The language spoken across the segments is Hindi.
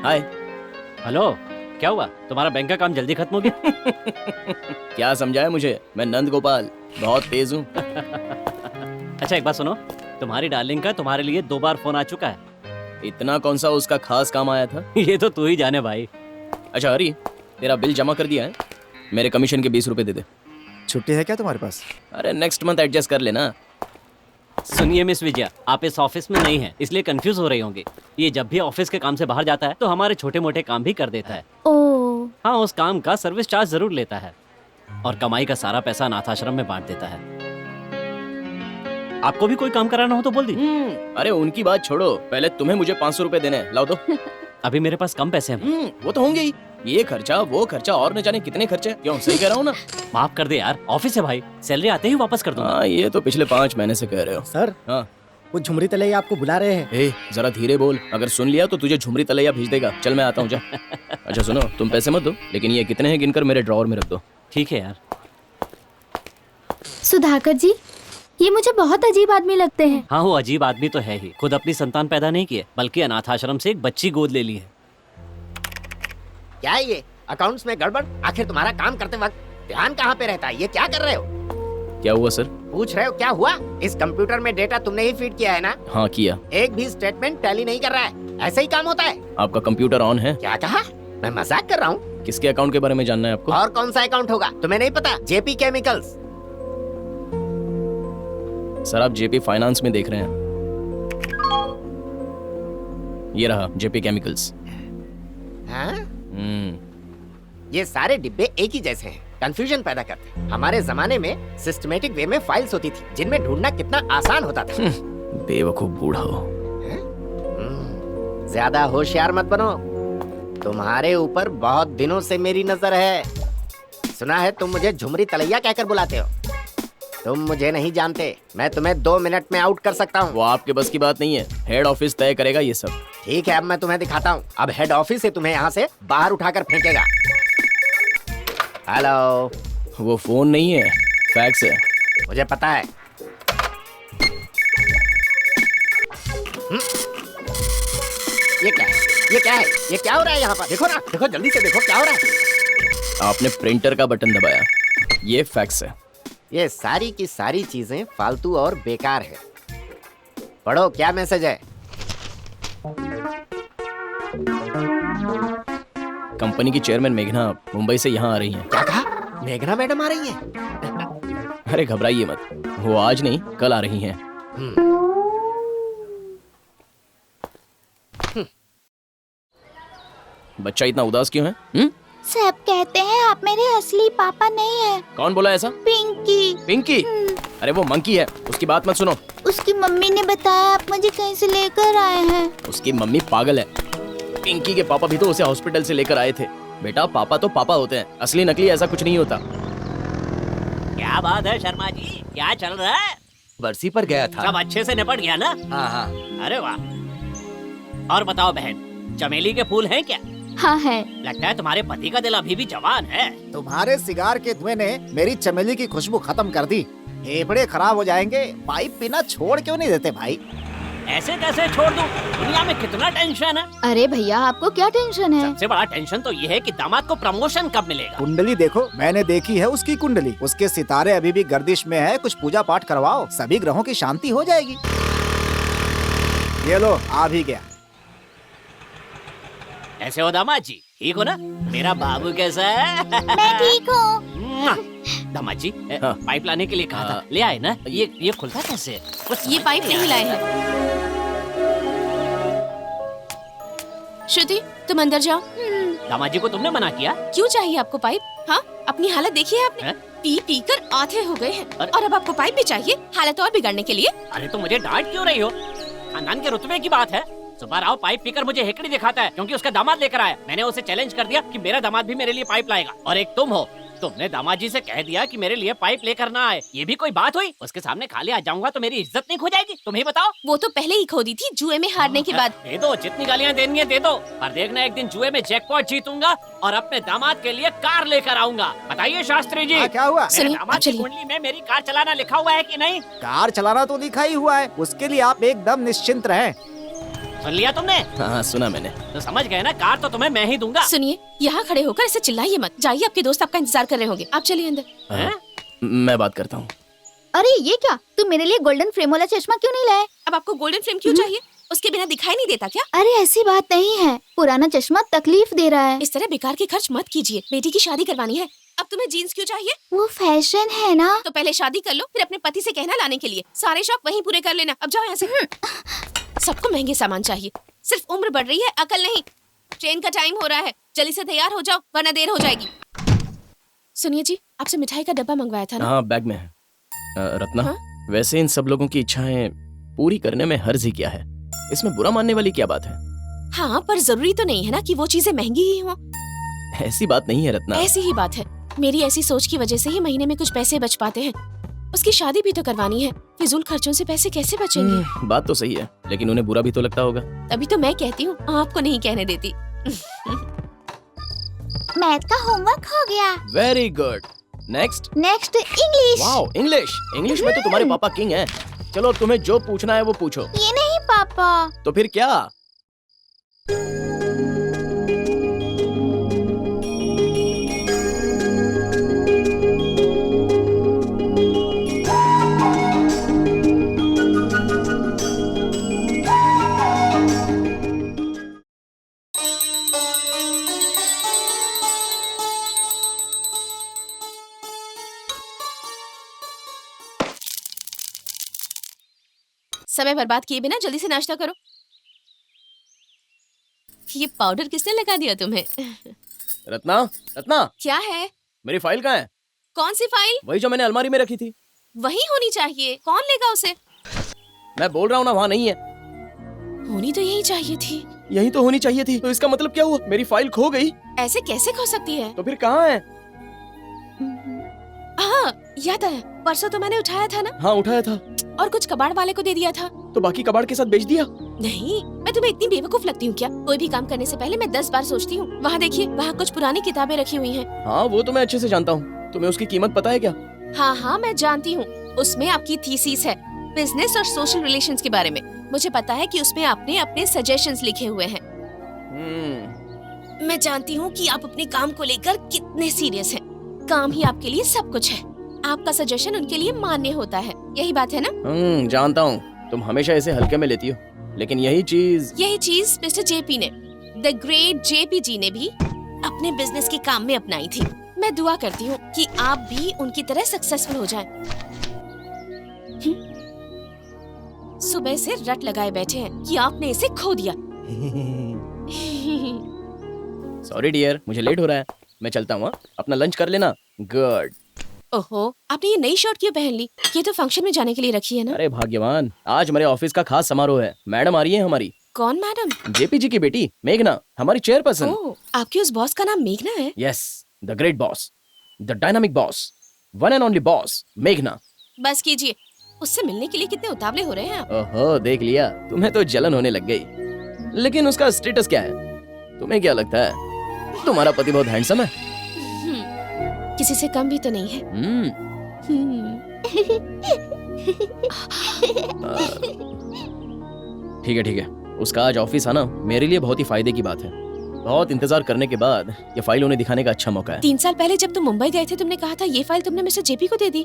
हाय। हेलो, क्या हुआ? तुम्हारा बैंक का काम जल्दी खत्म हो गया? क्या समझाया मुझे? मैं नंद गोपाल, बहुत तेज हूँ। अच्छा एक बात सुनो, तुम्हारी डार्लिंग का तुम्हारे लिए 2 बार फोन आ चुका है। इतना कौन सा उसका खास काम आया था? ये तो तू ही जाने भाई। अच्छा हरी, तेरा बिल जमा कर दिया है? मेरे कमीशन के 20 रुपए दे दे। छुट्टी है क्या तुम्हारे पास? अरे नेक्स्ट मंथ एडजस्ट कर लेना। सुनिए मिस विजया, आप इस ऑफिस में नहीं हैं, इसलिए कंफ्यूज हो रही होंगी। ये जब भी ऑफिस के काम से बाहर जाता है तो हमारे छोटे मोटे काम भी कर देता है। ओह, हाँ, उस काम का सर्विस चार्ज जरूर लेता है और कमाई का सारा पैसा अनाथ आश्रम में बांट देता है। आपको भी कोई काम कराना हो तो बोल दी। अरे उनकी बात छोड़ो, पहले तुम्हें मुझे 500 रुपए देने हैं, लाओ तो। अभी मेरे पास कम पैसे हैं। वो तो होंगे ही। ये खर्चा वो खर्चा और न जाने कितने खर्चे। क्यों, सही कह रहा हूँ ना? माफ कर दे यार, ऑफिस है भाई, सैलरी आते ही वापस कर दूंगा। हाँ, ये तो पिछले 5 महीने से कह रहे हो। सर, हाँ। वो झुमरी तलैया आपको बुला रहे हैं। ए, जरा धीरे बोल, अगर सुन लिया तो तुझे झुमरी तलैया भेज देगा। चल मैं आता हूँ, जा। अच्छा सुनो, तुम पैसे मत दो, लेकिन ये कितने हैं गिनकर मेरे ड्रॉअर में रख दो। ठीक है यार। सुधाकर जी, ये मुझे बहुत अजीब आदमी लगते हैं। हाँ, वो अजीब आदमी तो है ही। खुद अपनी संतान पैदा नहीं किए, बल्कि अनाथ आश्रम से एक बच्ची गोद ले ली है। क्या है ये? अकाउंट्स में गड़बड़? आखिर तुम्हारा काम करते वक्त ध्यान कहाँ पे रहता है? ये क्या कर रहे हो? क्या हुआ सर? पूछ रहे हो क्या हुआ? इस कंप्यूटर में डेटा तुमने ही फीड किया है ना? हाँ किया। एक भी स्टेटमेंट टैली नहीं कर रहा है। ऐसे ही काम होता है। आपका कंप्यूटर ऑन है? क्या कहा? मैं मजाक कर रहा हूँ। किसके अकाउंट के बारे में जानना है आपको? और कौन सा अकाउंट होगा? तुम्हें नहीं पता? JP chemicals. सर आप जेपी फाइनेंस में देख रहे हैं। ये रहा जेपी केमिकल्स। हाँ? ये सारे डिब्बे एक ही जैसे हैं, कंफ्यूजन पैदा करते हैं। हमारे जमाने में सिस्टमेटिक वे में फाइल्स होती थी, जिनमें ढूंढना कितना आसान होता था। बेवकूफ बूढ़ा हो। ज्यादा होशियार मत बनो। तुम्हारे ऊपर बहुत दिनों से मेरी नजर है। सुना है तुम मुझे झुमरी तलैया कहकर बुलाते हो। तुम मुझे नहीं जानते। मैं तुम्हें 2 मिनट में आउट कर सकता हूँ। वो आपके बस की बात नहीं है, हेड ऑफिस तय करेगा ये सब। ठीक है, अब मैं तुम्हें दिखाता हूँ। अब हेड ऑफिस से तुम्हें यहाँ से बाहर उठाकर फेंकेगा। हेलो। वो फोन नहीं है, फैक्स है। मुझे पता है। ये क्या है? ये क्या है? ये क्या हो रहा है यहाँ पर? देखो ना, देखो जल्दी से देखो क्या हो रहा है। आपने प्रिंटर का बटन दबाया। ये फैक्स है। ये सारी की सारी चीजें फालतू और बेकार है। पढ़ो क्या मैसेज है। कंपनी की चेयरमैन मेघना मुंबई से यहाँ आ रही हैं। क्या कहा? मेघना मैडम आ रही हैं? अरे घबराइए मत, वो आज नहीं कल आ रही हैं। बच्चा इतना उदास क्यों है? सब कहते हैं आप मेरे असली पापा नहीं है। कौन बोला ऐसा? पिंकी। पिंकी? अरे वो मंकी है, उसकी बात मत सुनो। उसकी मम्मी ने बताया आप मुझे कहीं से लेकर आए हैं। उसकी मम्मी पागल है। पिंकी के पापा भी तो उसे हॉस्पिटल से लेकर आए थे। बेटा पापा तो पापा होते हैं, असली नकली ऐसा कुछ नहीं होता। क्या बात है शर्मा जी, क्या चल रहा है? बरसी पर गया था। सब अच्छे से निपट गया ना? हाँ हाँ। अरे वाह। और बताओ बहन, चमेली के फूल हैं क्या? हाँ है। लगता है तुम्हारे पति का दिल अभी भी जवान है। तुम्हारे सिगार के धुएं ने मेरी चमेली की खुशबू खत्म कर दी। फेफड़े खराब हो जाएंगे। पाइप पीना छोड़ क्यों नहीं देते भाई? ऐसे कैसे छोड़ दूं? दुनिया में कितना टेंशन है। अरे भैया, आपको क्या टेंशन है? सबसे बड़ा टेंशन तो ये है कि दामाद को प्रमोशन कब मिलेगा। कुंडली देखो, मैंने देखी है उसकी कुंडली। उसके सितारे अभी भी गर्दिश में है। कुछ पूजा पाठ करवाओ, सभी ग्रहों की शांति हो जाएगी। ये लो, आ भी गया। ऐसे हो दामाद जी, ठीक हो ना? मेरा बाबू कैसा है? मैं ठीक हूँ। दामाद जी, हाँ। पाइप लाने के लिए कहा था, ले आए ना? ये खुलता कैसे? बस ये पाइप नहीं लाए हैं। श्रुति, तुम अंदर जाओ। दामाद जी को तुमने मना किया? क्यों चाहिए आपको पाइप? हाँ, अपनी हालत देखी है आपने? है? पी पी कर आधे हो गए हैं अरे- और अब आपको पाइप भी चाहिए, हालत और बिगड़ने के लिए। अरे तो मुझे डांट क्यों रही हो? खानदान के रुतबे की बात है। सुबह राव पाइप पीकर मुझे हेकड़ी दिखाता है क्योंकि उसका दामाद लेकर आया। मैंने उसे चैलेंज कर दिया कि मेरा दामाद भी मेरे लिए पाइप लाएगा। और एक तुम हो, तुमने दामाद जी से कह दिया कि मेरे लिए पाइप लेकर ना आए। ये भी कोई बात हुई? उसके सामने खाली आ जाऊंगा तो मेरी इज्जत नहीं खो जाएगी? तुम ही बताओ। वो तो पहले ही खो दी थी जुए में हारने के बाद। दे दो, जितनी गालियाँ देनी है दे दो, पर देखना एक दिन जुए में जैकपॉट जीतूंगा और अपने दामाद के लिए कार लेकर आऊंगा। बताइए शास्त्री जी, हाँ, क्या हुआ? मेरे सुनिए, दामाद की चलिए। कुंडली में मेरी कार चलाना लिखा हुआ है कि नहीं? कार चलाना तो लिखा ही हुआ है, उसके लिए आप एकदम निश्चिंत रहें। सुन लिया तुमने? हाँ सुना मैंने। तो समझ गए ना, कार तो तुम्हें मैं ही दूंगा। सुनिए, यहाँ खड़े होकर ऐसे चिल्लाइए मत। जाइए, आपके दोस्त आपका इंतजार कर रहे होंगे। आप चलिए अंदर। हैं? मैं बात करता हूँ। अरे ये क्या, तुम मेरे लिए गोल्डन फ्रेम वाला चश्मा क्यों नहीं लाए? अब आपको गोल्डन फ्रेम क्यों चाहिए? उसके बिना दिखाई नहीं देता क्या? अरे ऐसी बात नहीं है, पुराना चश्मा तकलीफ दे रहा है। इस तरह बेकार के खर्च मत कीजिए। बेटी की शादी करवानी है। अब तुम्हें जीन्स क्यों चाहिए? वो फैशन है ना। तो पहले शादी कर लो, फिर अपने पति से कहना लाने के लिए। सारे शौक वहीं पूरे कर लेना। अब जाओ यहाँ से। सबको महंगे सामान चाहिए। सिर्फ उम्र बढ़ रही है, अकल नहीं। ट्रेन का टाइम हो रहा है, जल्दी से तैयार हो जाओ वरना देर हो जाएगी। सुनिए जी, आपसे मिठाई का डब्बा मंगवाया था ना? हाँ बैग में है। रत्ना, हाँ? वैसे इन सब लोगों की इच्छाएं पूरी करने में हर्ज ही क्या है? इसमें बुरा मानने वाली क्या बात है? हाँ, पर जरूरी तो नहीं है ना कि वो चीजें महंगी ही हो। ऐसी बात नहीं है रत्ना। ऐसी ही बात है। मेरी ऐसी सोच की वजह से ही महीने में कुछ पैसे बच पाते हैं। उसकी शादी भी तो करवानी है। फिजूल खर्चों से पैसे कैसे बचेंगे? बात तो सही है, लेकिन उन्हें बुरा भी तो लगता होगा। तभी तो मैं कहती हूँ, आपको नहीं कहने देती। मैथ का होमवर्क हो गया। Very good. Next. Next English. Wow, English. English में तो तुम्हारे पापा किंग हैं। चलो तुम्हें जो पूछना है वो पूछो। ये नहीं पापा। तो फिर क्या? समय बर्बाद किए बिना जल्दी से नाश्ता करो। ये पाउडर किसने लगा दिया तुम्हें? रत्ना, रत्ना, क्या है? मेरी फाइल कहाँ है? कौन सी फाइल? वही जो मैंने अलमारी में रखी थी। वहीं होनी चाहिए। कौन लेगा उसे? मैं बोल रहा हूँ ना, वहाँ नहीं है। होनी तो यही चाहिए थी। यही तो होनी चाहिए थी। तो इसका मतलब क्या हुआ? मेरी फाइल खो गई। ऐसे कैसे खो सकती है? तो फिर कहाँ है? हाँ, याद आया, परसों तो मैंने उठाया था ना। हाँ उठाया था। और कुछ कबाड़ वाले को दे दिया था। तो बाकी कबाड़ के साथ बेच दिया? नहीं, मैं तुम्हें इतनी बेवकूफ लगती हूँ क्या? कोई भी काम करने से पहले मैं 10 बार सोचती हूँ। वहाँ देखिए, वहाँ कुछ पुरानी किताबें रखी हुई हैं। हाँ वो तो मैं अच्छे से जानता हूँ। तुम्हें उसकी कीमत पता है क्या? हाँ हाँ, मैं जानती हूँ। उसमें आपकी थीसिस है, बिजनेस और सोशल रिलेशंस के बारे में। मुझे पता है कि उसमें आपने अपने सजेशंस लिखे हुए हैं। मैं जानती हूँ कि आप अपने काम को लेकर कितने सीरियस हैं। काम ही आपके लिए सब कुछ है। आपका सजेशन उनके लिए मान्य होता है। यही बात है ना? जानता हूँ। तुम हमेशा इसे हल्के में लेती हो, लेकिन यही चीज मिस्टर जेपी ने, द ग्रेट जेपी जी ने भी अपने बिजनेस के काम में अपनाई थी। मैं दुआ करती हूँ कि आप भी उनकी तरह सक्सेसफुल हो जाएं। सुबह से रट लगाए बैठे हैं कि आपने इसे खो दिया। सॉरी डियर, मुझे लेट हो रहा है। मैं चलता हूँ। अपना लंच कर लेना। गुड। ओहो, आपने ये नई शर्ट क्यों पहन ली? ये तो फंक्शन में जाने के लिए रखी है ना? अरे भाग्यवान, आज हमारे ऑफिस का खास समारोह है। मैडम आ रही है हमारी। कौन मैडम? जेपी जी की बेटी मेघना, हमारी चेयरपर्सन। ओह, आपके उस बॉस का नाम मेघना है? Yes, the great boss, the dynamic boss, one and only boss मेघना। बस कीजिए, उससे मिलने के लिए कितने उतावले हो रहे हैं आप। ओहो, देख लिया, तुम्हें तो जलन होने लग गई। लेकिन उसका स्टेटस क्या है? तुम्हें क्या लगता है? तुम्हारा पति बहुत हैंडसम है। किसी से कम भी तो नहीं है। ठीक है ठीक है, उसका आज ऑफिस आना मेरे लिए बहुत ही फायदे की बात है। बहुत इंतजार करने के बाद ये फाइल उन्हें दिखाने का अच्छा मौका है। 3 साल पहले जब तुम मुंबई गए थे, तुमने कहा था ये फाइल तुमने मिस्टर जेपी को दे दी।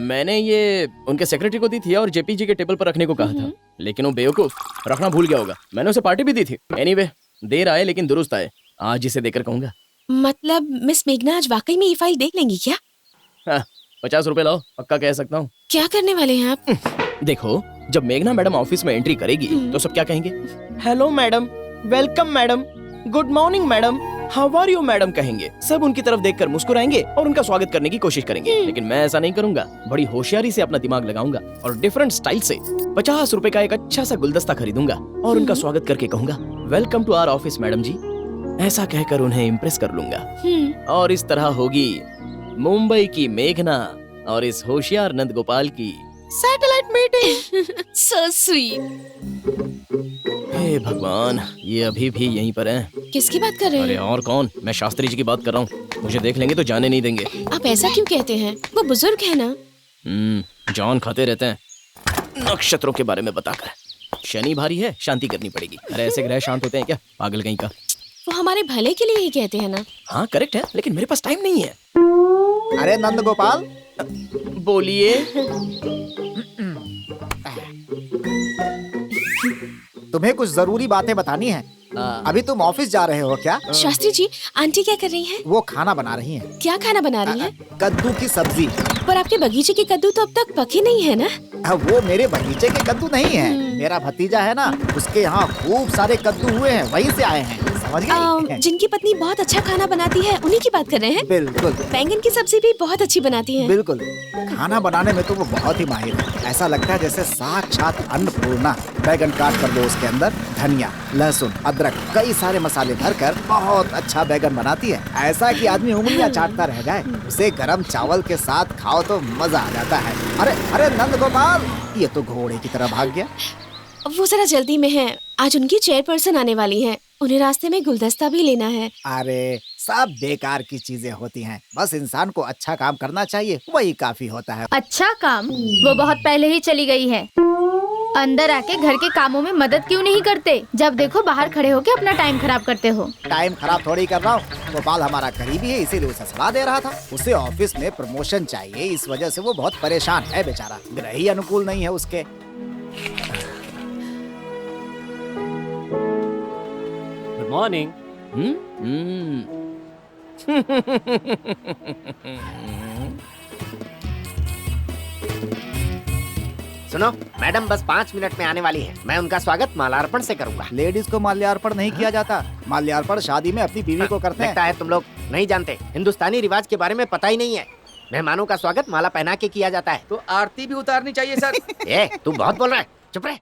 मैंने ये उनके सेक्रेटरी को दी थी और जेपी जी के टेबल पर रखने को कहा था, लेकिन वो बेवकूफ रखना भूल गया होगा। मैंने उसे पार्टी भी दी थी। एनीवे, देर आए लेकिन दुरुस्त आए। आज इसे देकर कहूंगा। मतलब मिस मेघना आज वाकई में ये फाइल देख लेंगी क्या? 50 रुपए लाओ, पक्का कह सकता हूँ। क्या करने वाले हैं आप? देखो, जब मेघना मैडम ऑफिस में एंट्री करेगी तो सब क्या कहेंगे? Hello madam, welcome madam, good morning madam, how are you madam कहेंगे। सब उनकी तरफ देखकर मुस्कुराएंगे और उनका स्वागत करने की कोशिश करेंगे। लेकिन मैं ऐसा नहीं करूंगा। बड़ी होशियारी से अपना दिमाग लगाऊंगा और डिफरेंट स्टाइल से 50 रुपए का एक अच्छा सा गुलदस्ता खरीदूंगा और उनका स्वागत करके कहूंगा, welcome to our office madam ji. ऐसा कहकर उन्हें इम्प्रेस कर लूंगा। और इस तरह होगी मुंबई की मेघना और इस होशियार नंद गोपाल की सैटेलाइट मीटिंग। So sweet। हे भगवान, ये अभी भी यहीं पर हैं। किसकी बात कर रहे अरे हैं? और कौन? मैं शास्त्री जी की बात कर रहा हूँ। मुझे देख लेंगे तो जाने नहीं देंगे। आप ऐसा क्यों कहते हैं? वो बुजुर्ग है ना। जान खाते रहते हैं नक्षत्रों के बारे में बताकर। शनि भारी है, शांति करनी पड़ेगी। अरे ऐसे ग्रह शांत होते हैं क्या, पागल कहीं का। वो हमारे भले के लिए ही कहते हैं ना। हाँ करेक्ट है, लेकिन मेरे पास टाइम नहीं है। अरे नंद गोपाल, बोलिए। तुम्हें कुछ जरूरी बातें बतानी है। अभी तुम ऑफिस जा रहे हो क्या? शास्त्री जी, आंटी क्या कर रही हैं? वो खाना बना रही हैं। क्या खाना बना रही हैं? कद्दू की सब्जी। पर आपके बगीचे के कद्दू तो अब तक पके नहीं है ना? वो मेरे बगीचे के कद्दू नहीं है, मेरा भतीजा है ना, उसके यहाँ खूब सारे कद्दू हुए हैं, वहीं से आए हैं, समझ गई? जिनकी पत्नी बहुत अच्छा खाना बनाती है, उन्हीं की बात कर रहे हैं? बिल्कुल बैंगन की सब्जी भी बहुत अच्छी बनाती है। बिल्कुल, खाना बनाने में तो वो बहुत ही माहिर है। ऐसा लगता है जैसे साक्षात अन्नपूर्णा। बैगन काट कर दो, उसके अंदर धनिया, लहसुन, अदरक, कई सारे मसाले भरकर बहुत अच्छा बैगन बनाती है, ऐसा कि आदमी उंगलियां चाटता रह जाए। उसे गरम चावल के साथ खाओ तो मजा आ जाता है। अरे अरे नंद गोपाल, ये तो घोड़े की तरह भाग गया। वो जरा जल्दी में है, आज उनकी चेयरपर्सन आने वाली है, उन्हें रास्ते में गुलदस्ता भी लेना है। अरे सब बेकार की चीजें होती हैं, बस इंसान को अच्छा काम करना चाहिए, वही काफी होता है। अच्छा काम वो बहुत पहले ही चली गई है। अंदर आके घर के कामों में मदद क्यों नहीं करते? जब देखो बाहर खड़े होके अपना टाइम खराब करते हो। टाइम खराब थोड़ी कर रहा हूँ, गोपाल हमारा करीबी है, इसीलिए उसे सलाह दे रहा था। उसे ऑफिस में प्रमोशन चाहिए, इस वजह से वो बहुत परेशान है बेचारा। ग्रह ही अनुकूल नहीं है उसके। Good morning. सुनो, मैडम बस 5 मिनट में आने वाली हैं। मैं उनका स्वागत माल्यार्पण से करूंगा। लेडीज को माल्यार्पण नहीं किया जाता, माल्यार्पण शादी में अपनी बीवी को करते हैं। लगता है तुम लोग नहीं जानते, हिंदुस्तानी रिवाज के बारे में पता ही नहीं है। मेहमानों का स्वागत माला पहना के किया जाता है। तो आरती भी उतारनी चाहिए सर। ए, तू बहुत बोल रहा है, चुप रहे।